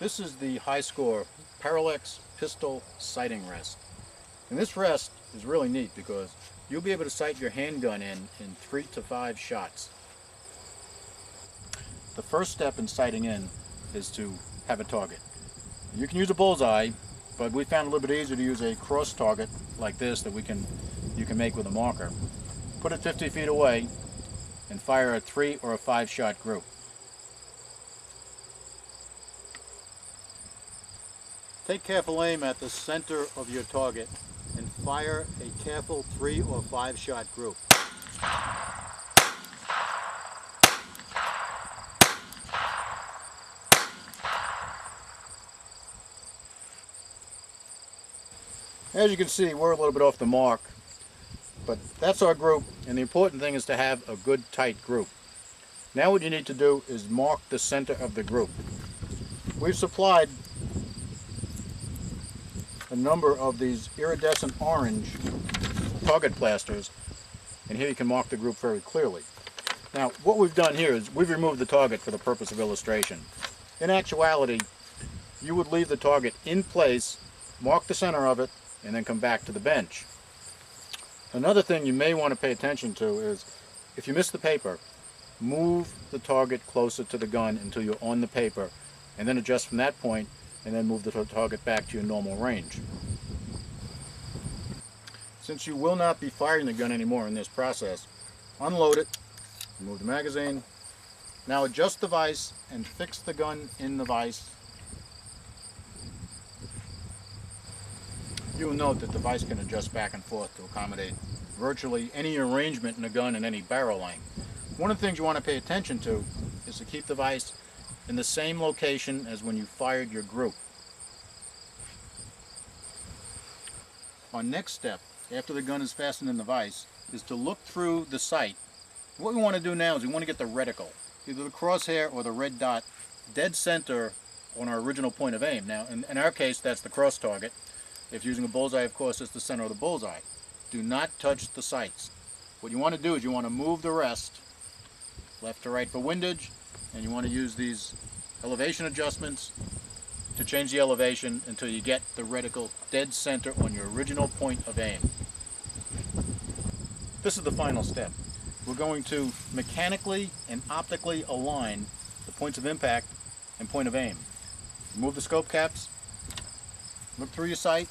This is the Hyskore Parallax pistol sighting rest. And this rest is really neat because you'll be able to sight your handgun in 3 to 5 shots. The first step in sighting in is to have a target. You can use a bullseye, but we found it a little bit easier to use a cross target like this that you can make with a marker. Put it 50 feet away and fire a 3 or a 5 shot group. Take careful aim at the center of your target and fire a careful 3 or 5 shot group. As you can see, we're a little bit off the mark, but that's our group, and the important thing is to have a good tight group. Now what you need to do is mark the center of the group. We've supplied a number of these iridescent orange target plasters, and here you can mark the group very clearly. Now what we've done here is we've removed the target for the purpose of illustration. In actuality, you would leave the target in place, mark the center of it, and then come back to the bench. Another thing you may want to pay attention to is if you miss the paper, move the target closer to the gun until you're on the paper, and then adjust from that point, and then move the target back to your normal range. Since you will not be firing the gun anymore in this process, unload it, remove the magazine. Now adjust the vise and fix the gun in the vise. You will note that the vise can adjust back and forth to accommodate virtually any arrangement in the gun and any barrel length. One of the things you want to pay attention to is to keep the vise in the same location as when you fired your group. Our next step, after the gun is fastened in the vise, is to look through the sight. What we want to do now is we want to get the reticle, either the crosshair or the red dot, dead center on our original point of aim. Now, in our case, that's the cross target. If using a bullseye, of course, it's the center of the bullseye. Do not touch the sights. What you want to do is you want to move the rest left to right for windage, and you want to use these elevation adjustments to change the elevation until you get the reticle dead center on your original point of aim. This is the final step. We're going to mechanically and optically align the points of impact and point of aim. Remove the scope caps, look through your sight,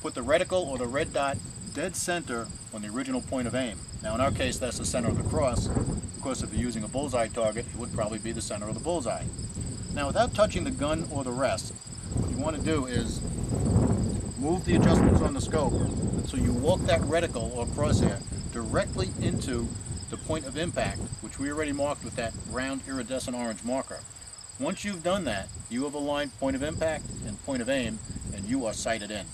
put the reticle or the red dot dead center on the original point of aim. Now in our case that's the center of the cross. Of course if you're using a bullseye target it would probably be the center of the bullseye. Now without touching the gun or the rest, what you want to do is move the adjustments on the scope so you walk that reticle or crosshair directly into the point of impact, which we already marked with that round iridescent orange marker. Once you've done that, you have aligned point of impact and point of aim, and you are sighted in.